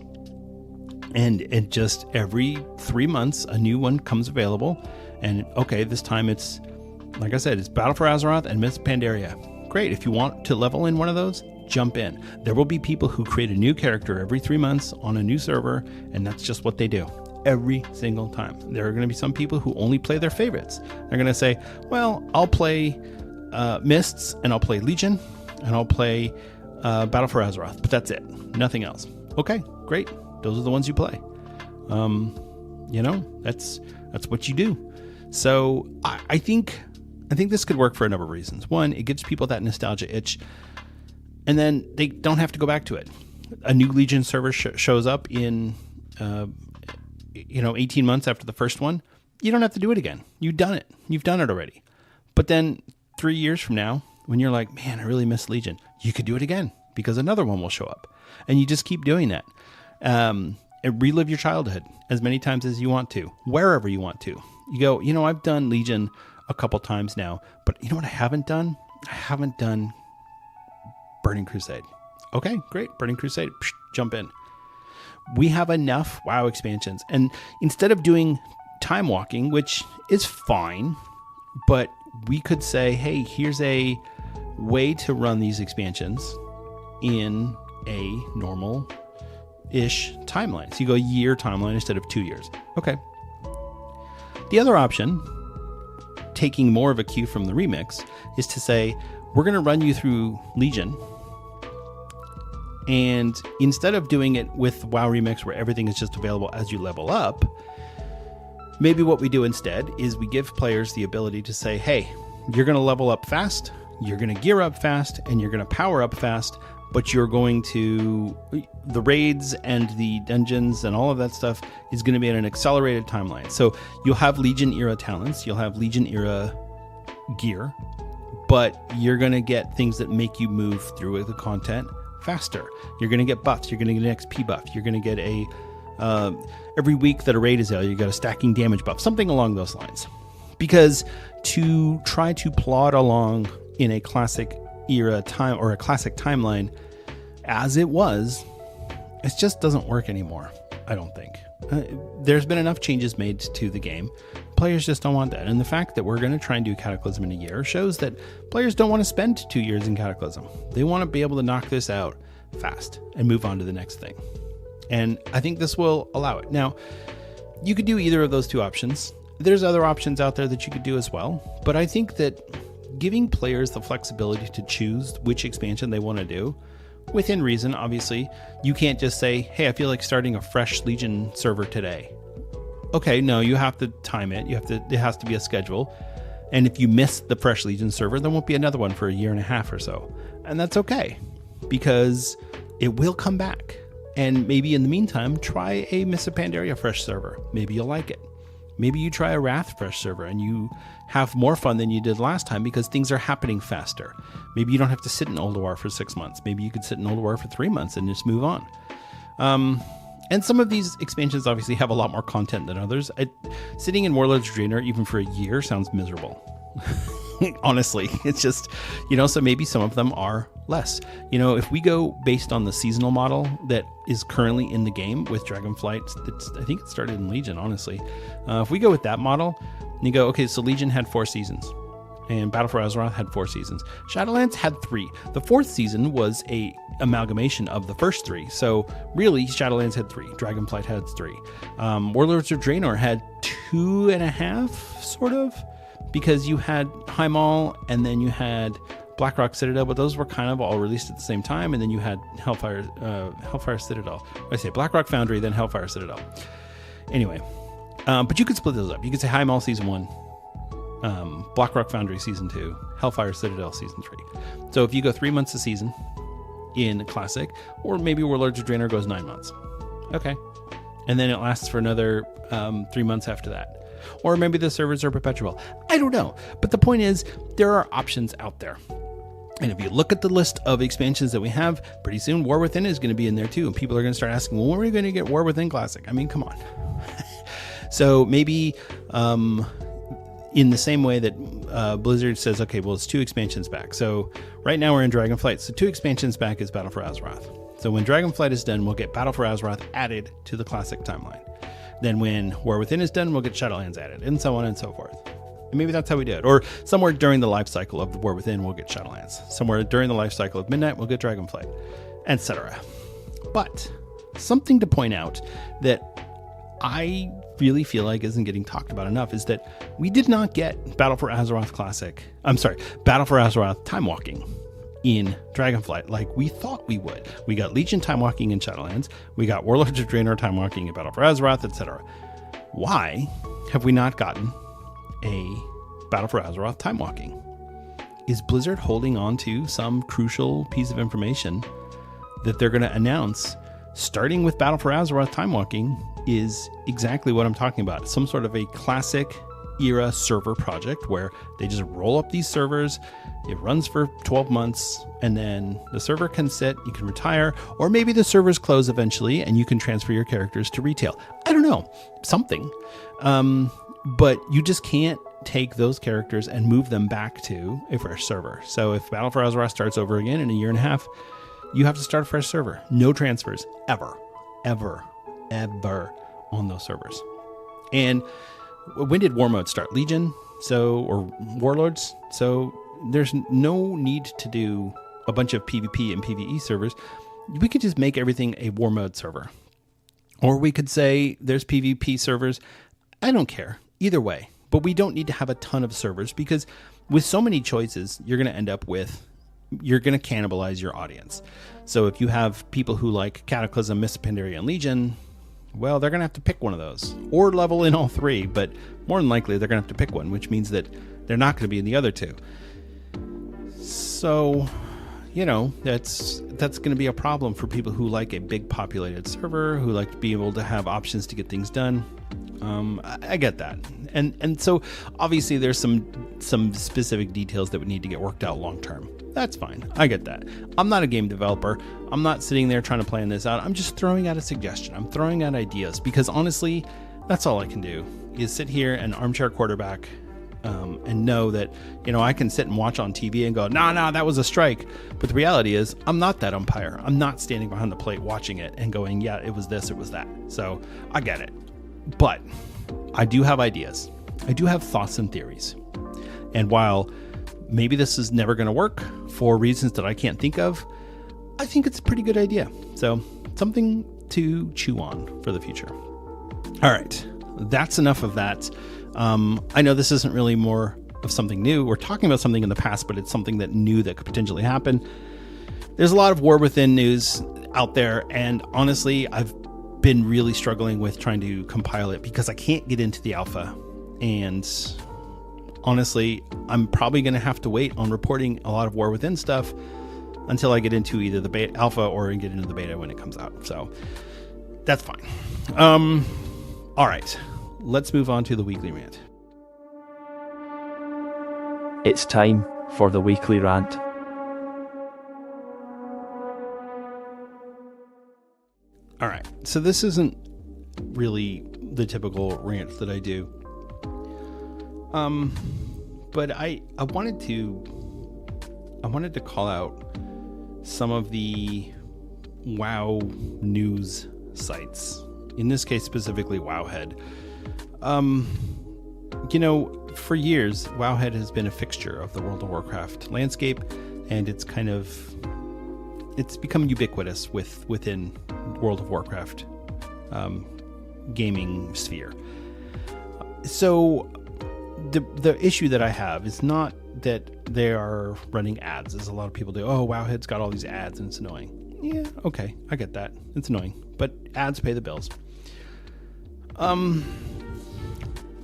and just every 3 months a new one comes available, and okay, this time it's, like I said, it's Battle for Azeroth and Mists of Pandaria. Great. If you want to level in one of those, jump in. There will be people who create a new character every 3 months on a new server, and that's just what they do every single time. There are going to be some people who only play their favorites. They're going to say, well, I'll play Mists, and I'll play Legion, and I'll play Battle for Azeroth, but that's it. Nothing else. Okay, great. Those are the ones you play. That's what you do. So I think this could work for a number of reasons. One, it gives people that nostalgia itch, and then they don't have to go back to it. A new Legion server shows up in 18 months after the first one. You don't have to do it again. You've done it. You've done it already. But then 3 years from now, when you're like, man, I really miss Legion, you could do it again because another one will show up, and you just keep doing that. And relive your childhood as many times as you want to, wherever you want to. You go, I've done Legion a couple times now, but you know what I haven't done? I haven't done Burning Crusade. Okay, great. Burning Crusade, jump in. We have enough WoW expansions. And instead of doing time walking, which is fine, but we could say, hey, here's a way to run these expansions in a normal-ish timeline. So you go a year timeline instead of 2 years. Okay. The other option, taking more of a cue from the remix, is to say, we're going to run you through Legion, and instead of doing it with WoW Remix where everything is just available as you level up, maybe what we do instead is we give players the ability to say, hey, you're going to level up fast, you're going to gear up fast, and you're going to power up fast, but you're going to, the raids and the dungeons and all of that stuff is going to be in an accelerated timeline. So you'll have Legion era talents, you'll have Legion era gear, but you're going to get things that make you move through the content faster. You're going to get buffs. You're going to get an XP buff. You're going to get every week that a raid is out, you got a stacking damage buff, something along those lines. Because to try to plod along in a classic era time or a classic timeline as it was, it just doesn't work anymore, I don't think. There's been enough changes made to the game. Players just don't want that. And the fact that we're going to try and do Cataclysm in a year shows that players don't want to spend 2 years in Cataclysm. They want to be able to knock this out fast and move on to the next thing. And I think this will allow it. Now, you could do either of those two options. There's other options out there that you could do as well. But I think that giving players the flexibility to choose which expansion they want to do, within reason, obviously, you can't just say, hey, I feel like starting a fresh Legion server today. Okay, no, you have to time it. It has to be a schedule. And if you miss the fresh Legion server, there won't be another one for a year and a half or so. And that's okay, because it will come back. And maybe in the meantime, try a Mists of Pandaria fresh server. Maybe you'll like it. Maybe you try a Wrath fresh server and you have more fun than you did last time because things are happening faster. Maybe you don't have to sit in Ulduar for 6 months. Maybe you could sit in Ulduar for 3 months and just move on. And some of these expansions obviously have a lot more content than others. Sitting in Warlords of Draenor even for a year sounds miserable. Honestly, it's just, so maybe some of them are less. If we go based on the seasonal model that is currently in the game with Dragonflight, I think it started in Legion, honestly. If we go with that model, and you go, okay, so Legion had 4 seasons. And Battle for Azeroth had 4 seasons. Shadowlands had 3. The 4th season was a amalgamation of the first 3. So really, Shadowlands had 3. Dragonflight had 3. Warlords of Draenor had 2.5, sort of, because you had High Maul and then you had Blackrock Citadel, but those were kind of all released at the same time. And then you had Hellfire Citadel. I say Blackrock Foundry, then Hellfire Citadel. Anyway, but you could split those up. You could say High Maul Season 1. Blackrock Foundry Season 2, Hellfire Citadel Season 3. So if you go 3 months a season in Classic, or maybe Warlords of Draenor goes 9 months. Okay. And then it lasts for another 3 months after that. Or maybe the servers are perpetual. I don't know. But the point is, there are options out there. And if you look at the list of expansions that we have, pretty soon War Within is going to be in there too. And people are going to start asking, well, when are we going to get War Within Classic? I mean, come on. So maybe... in the same way that Blizzard says, okay, well, it's 2 expansions back. So right now we're in Dragonflight. So 2 expansions back is Battle for Azeroth. So when Dragonflight is done, we'll get Battle for Azeroth added to the Classic timeline. Then when War Within is done, we'll get Shadowlands added, and so on and so forth. And maybe that's how we do it. Or somewhere during the life cycle of War Within, we'll get Shadowlands. Somewhere during the life cycle of Midnight, we'll get Dragonflight, etc. But something to point out that I really feel like isn't getting talked about enough is that we did not get Battle for Azeroth Time Walking in Dragonflight like we thought we would. We got Legion Time Walking in Shadowlands. We got Warlords of Draenor Time Walking in Battle for Azeroth, etc. Why have we not gotten a Battle for Azeroth Time Walking? Is Blizzard holding on to some crucial piece of information that they're going to announce starting with Battle for Azeroth Time Walking is exactly what I'm talking about. Some sort of a classic era server project where they just roll up these servers, it runs for 12 months, and then the server can sit, you can retire, or maybe the servers close eventually and you can transfer your characters to retail. I don't know, something. But you just can't take those characters and move them back to a fresh server. So if Battle for Azeroth starts over again in a year and a half, you have to start a fresh server. No transfers, ever on those servers. And when did War Mode start? Legion, or Warlords. So there's no need to do a bunch of PvP and PvE servers. We could just make everything a War Mode server. Or we could say there's PvP servers. I don't care. Either way. But we don't need to have a ton of servers because with so many choices, you're going to end up with you're going to cannibalize your audience. So if you have people who like Cataclysm, Mists of Pandaria, and Legion, well, they're going to have to pick one of those or level in all 3, but more than likely they're going to have to pick one, which means that they're not going to be in the other 2. So, that's going to be a problem for people who like a big populated server, who like to be able to have options to get things done. I get that. And so obviously there's some specific details that would need to get worked out long term. That's fine. I get that. I'm not a game developer. I'm not sitting there trying to plan this out. I'm just throwing out a suggestion. I'm throwing out ideas because honestly, that's all I can do is sit here and armchair quarterback and know that, I can sit and watch on TV and go, no, that was a strike. But the reality is I'm not that umpire. I'm not standing behind the plate watching it and going, yeah, it was this, it was that. So I get it. But I do have ideas. I do have thoughts and theories. And while maybe this is never going to work for reasons that I can't think of, I think it's a pretty good idea. So something to chew on for the future. All right. That's enough of that. I know this isn't really more of something new. We're talking about something in the past, but it's something that new that could potentially happen. There's a lot of War Within news out there. And honestly, I've been really struggling with trying to compile it because I can't get into the alpha. And honestly, I'm probably going to have to wait on reporting a lot of War Within stuff until I get into either the beta alpha or get into the beta when it comes out. So that's fine. All right, let's move on to the weekly rant. It's time for the weekly rant. All right, so this isn't really the typical rant that I do. But but I wanted to call out some of the WoW news sites. In this case, specifically Wowhead. For years, Wowhead has been a fixture of the World of Warcraft landscape, and it's become ubiquitous within World of Warcraft gaming sphere. So the issue that I have is not that they are running ads, as a lot of people do. Oh, Wowhead's got all these ads and it's annoying. Yeah, okay, I get that. It's annoying, but ads pay the bills.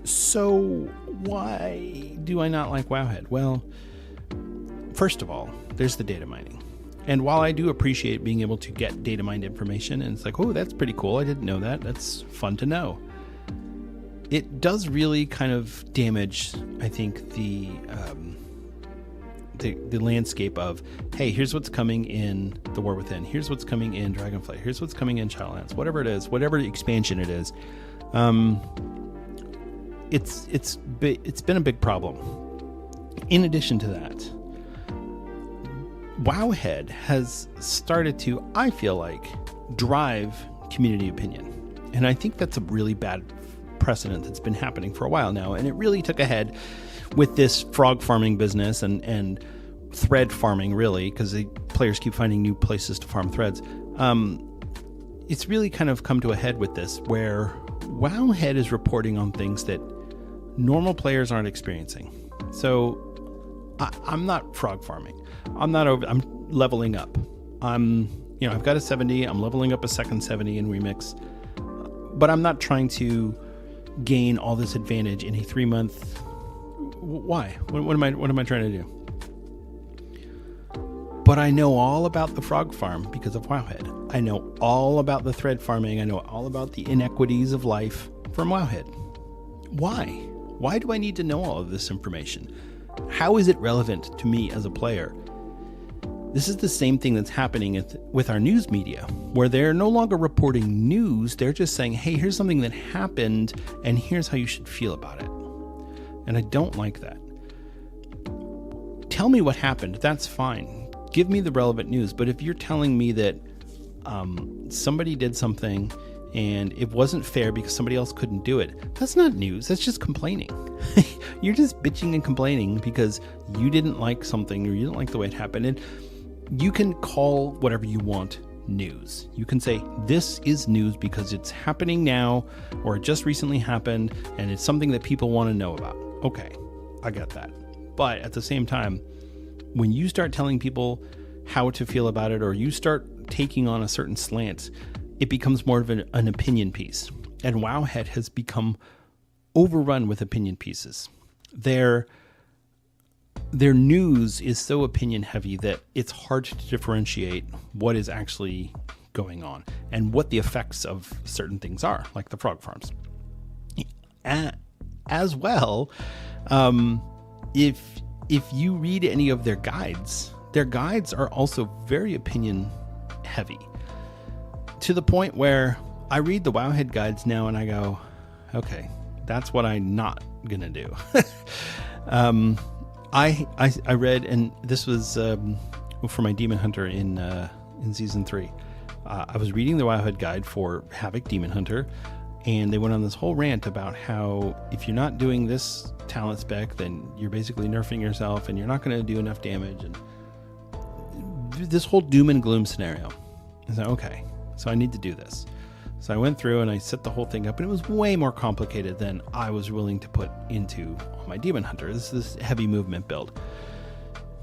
So why do I not like Wowhead? Well, first of all, there's the data mining. And while I do appreciate being able to get data mined information, and it's like, oh, that's pretty cool, I didn't know that, that's fun to know. It does really kind of damage, I think, the landscape of, hey, here's what's coming in the War Within, here's what's coming in Dragonflight, here's what's coming in Shadowlands, whatever it is, whatever expansion it is. It's been a big problem. In addition to that, Wowhead has started to, I feel like, drive community opinion. And I think that's a really bad precedent that's been happening for a while now. And it really took a head with this frog farming business and thread farming, really, because the players keep finding new places to farm threads. It's really kind of come to a head with this, where Wowhead is reporting on things that normal players aren't experiencing. So I'm not frog farming. I'm leveling up. I've got a 70. I'm leveling up a second 70 in Remix, but I'm not trying to gain all this advantage in a 3-month. Why? What am I trying to do? But I know all about the frog farm because of Wowhead. I know all about the thread farming. I know all about the inequities of life from Wowhead. Why? Why do I need to know all of this information? How is it relevant to me as a player? This is the same thing that's happening with our news media, where they're no longer reporting news. They're just saying, hey, here's something that happened, and here's how you should feel about it. And I don't like that. Tell me what happened. That's fine. Give me the relevant news. But if you're telling me that somebody did something and it wasn't fair because somebody else couldn't do it, that's not news. That's just complaining. You're just bitching and complaining because you didn't like something or you didn't like the way it happened. And you can call whatever you want news. You can say, this is news because it's happening now, or it just recently happened, and it's something that people want to know about. Okay, I get that. But at the same time, when you start telling people how to feel about it, or you start taking on a certain slant, it becomes more of an opinion piece. And Wowhead has become overrun with opinion pieces. Their news is so opinion heavy that it's hard to differentiate what is actually going on and what the effects of certain things are, like the frog farms. As well, if you read any of their guides are also very opinion heavy, to the point where I read the Wowhead guides now and I go, okay, that's what I'm not gonna do. I read, and this was for my Demon Hunter in season 3. I was reading the Wowhead guide for Havoc Demon Hunter, and they went on this whole rant about how if you're not doing this talent spec, then you're basically nerfing yourself, and you're not going to do enough damage, and this whole doom and gloom scenario. I said, okay, so I need to do this. So I went through and I set the whole thing up, and it was way more complicated than I was willing to put into my Demon Hunter. This is this heavy movement build.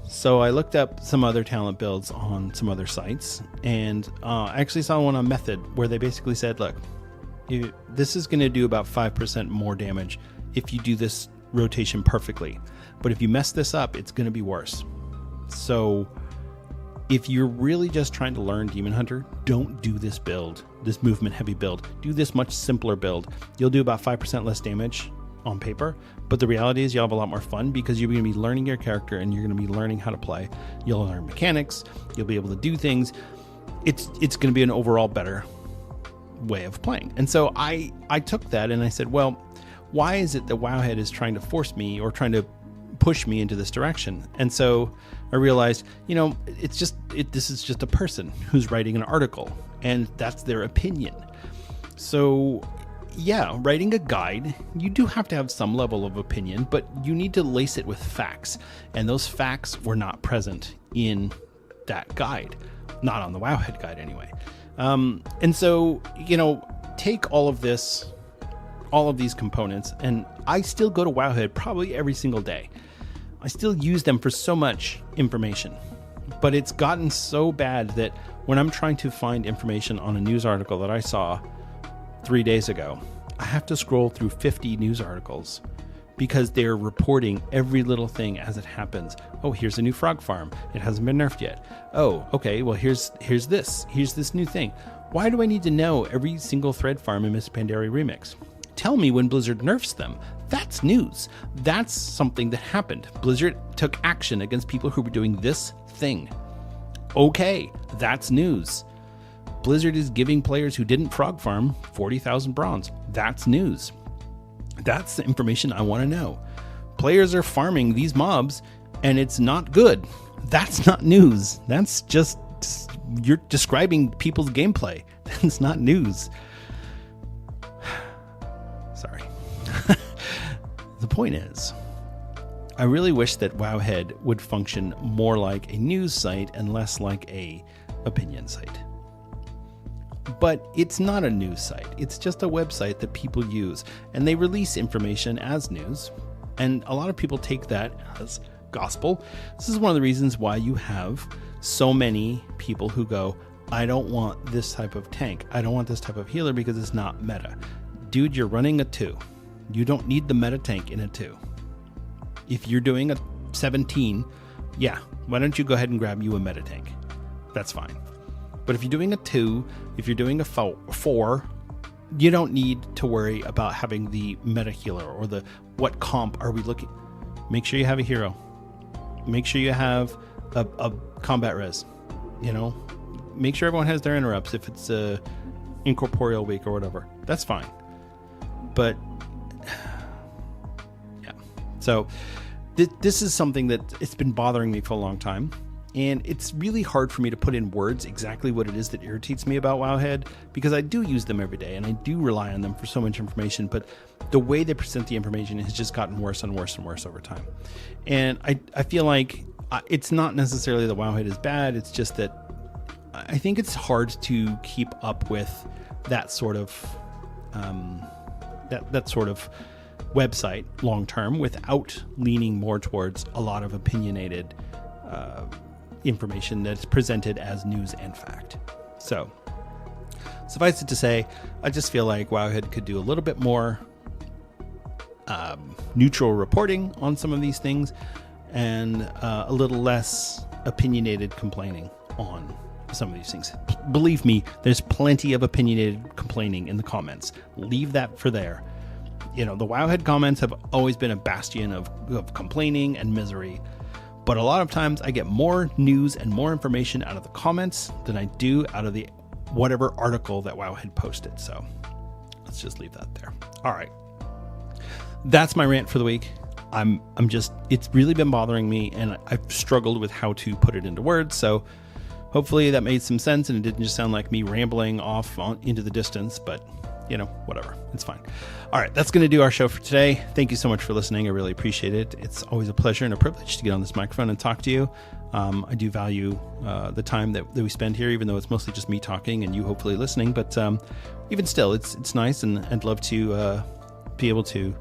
So I looked up some other talent builds on some other sites, and I actually saw one on Method where they basically said, look, this is going to do about 5% more damage if you do this rotation perfectly. But if you mess this up, it's going to be worse. So if you're really just trying to learn Demon Hunter, don't do this build, this movement heavy build. Do this much simpler build. You'll do about 5% less damage on paper, but the reality is you'll have a lot more fun because you're going to be learning your character and you're going to be learning how to play. You'll learn mechanics. You'll be able to do things. It's going to be an overall better way of playing. And so I took that and I said, well, why is it that Wowhead is trying to force me or trying to push me into this direction. And so I realized, this is just a person who's writing an article, and that's their opinion. So yeah, writing a guide, you do have to have some level of opinion, but you need to lace it with facts. And those facts were not present in that guide, not on the Wowhead guide anyway. And so, take all of these components, and I still go to Wowhead probably every single day. I still use them for so much information, but it's gotten so bad that when I'm trying to find information on a news article that I saw 3 days ago, I have to scroll through 50 news articles because they're reporting every little thing as it happens. Oh, here's a new frog farm. It hasn't been nerfed yet. Oh, okay. Well, here's this new thing. Why do I need to know every single thread farm in Mists of Pandaria Remix? Tell me when Blizzard nerfs them. That's news. That's something that happened. Blizzard took action against people who were doing this thing. Okay, that's news. Blizzard is giving players who didn't frog farm 40,000 bronze. That's news. That's the information I want to know. Players are farming these mobs and it's not good. That's not news. That's just, you're describing people's gameplay. That's not news. Sorry. The point is, I really wish that Wowhead would function more like a news site and less like a opinion site. But it's not a news site. It's just a website that people use, and they release information as news. And a lot of people take that as gospel. This is one of the reasons why you have so many people who go, I don't want this type of tank. I don't want this type of healer because it's not meta. Dude, you're running a 2. You don't need the meta tank in a 2. If you're doing a 17, yeah, why don't you go ahead and grab you a meta tank? That's fine. But if you're doing a 2, if you're doing a 4, you don't need to worry about having the meta healer or the what comp are we looking. Make sure you have a hero. Make sure you have a combat res. Make sure everyone has their interrupts if it's a incorporeal week or whatever. That's fine. But yeah. So this is something that it's been bothering me for a long time. And it's really hard for me to put in words exactly what it is that irritates me about Wowhead, because I do use them every day and I do rely on them for so much information, but the way they present the information has just gotten worse and worse and worse over time. And I feel like it's not necessarily that Wowhead is bad, it's just that I think it's hard to keep up with that sort of that sort of website long term without leaning more towards a lot of opinionated information that's presented as news and fact. So suffice it to say, I just feel like Wowhead could do a little bit more neutral reporting on some of these things and a little less opinionated complaining on some of these things. Believe me, there's plenty of opinionated complaining in the comments. Leave that for there. The Wowhead comments have always been a bastion of complaining and misery. But a lot of times I get more news and more information out of the comments than I do out of the whatever article that Wowhead posted. So let's just leave that there. All right. That's my rant for the week. It's really been bothering me and I've struggled with how to put it into words. So hopefully that made some sense and it didn't just sound like me rambling off into the distance, but whatever. It's fine. All right. That's going to do our show for today. Thank you so much for listening. I really appreciate it. It's always a pleasure and a privilege to get on this microphone and talk to you. I do value the time that we spend here, even though it's mostly just me talking and you hopefully listening. But even still, it's nice and I'd love to be able to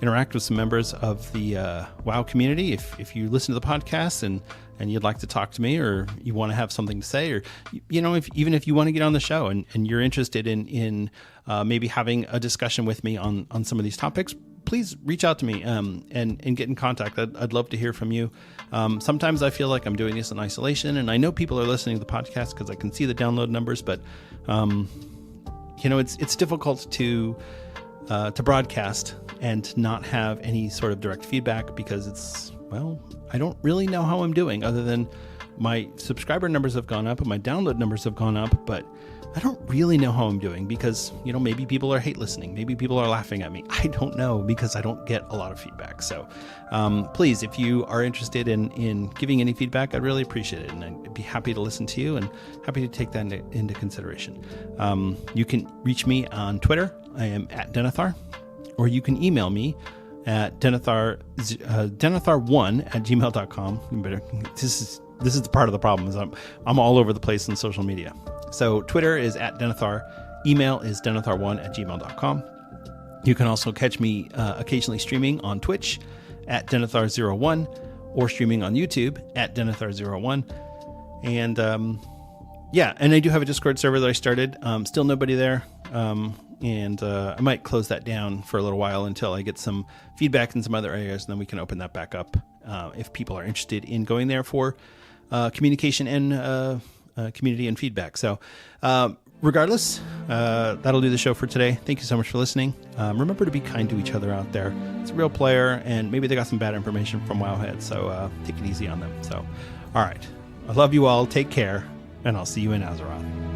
interact with some members of the WoW community. If you listen to the podcast and you'd like to talk to me or you want to have something to say, or even if you want to get on the show and you're interested in maybe having a discussion with me on some of these topics, please reach out to me and get in contact. I'd love to hear from you. Sometimes I feel like I'm doing this in isolation, and I know people are listening to the podcast because I can see the download numbers, but it's difficult to broadcast and not have any sort of direct feedback because I don't really know how I'm doing other than My subscriber numbers have gone up and my download numbers have gone up, but I don't really know how I'm doing because, maybe people are hate listening. Maybe people are laughing at me. I don't know because I don't get a lot of feedback. So please, if you are interested in giving any feedback, I'd really appreciate it. And I'd be happy to listen to you and happy to take that into consideration. You can reach me on Twitter. I am at Denethar, or you can email me at denethar1@gmail.com. This is the part of the problem is I'm all over the place on social media. So Twitter is at Denethar. Email is denethar1@gmail.com. You can also catch me occasionally streaming on Twitch at Denethar01 or streaming on YouTube at Denethar01. And and I do have a Discord server that I started. Still nobody there. And I might close that down for a little while until I get some feedback in some other areas, and then we can open that back up if people are interested in going there for communication and community and feedback. So regardless, that'll do the show for today. Thank you so much for listening. Remember to be kind to each other out there. It's a real player, and maybe they got some bad information from Wowhead, so take it easy on them. So, all right. I love you all. Take care, and I'll see you in Azeroth.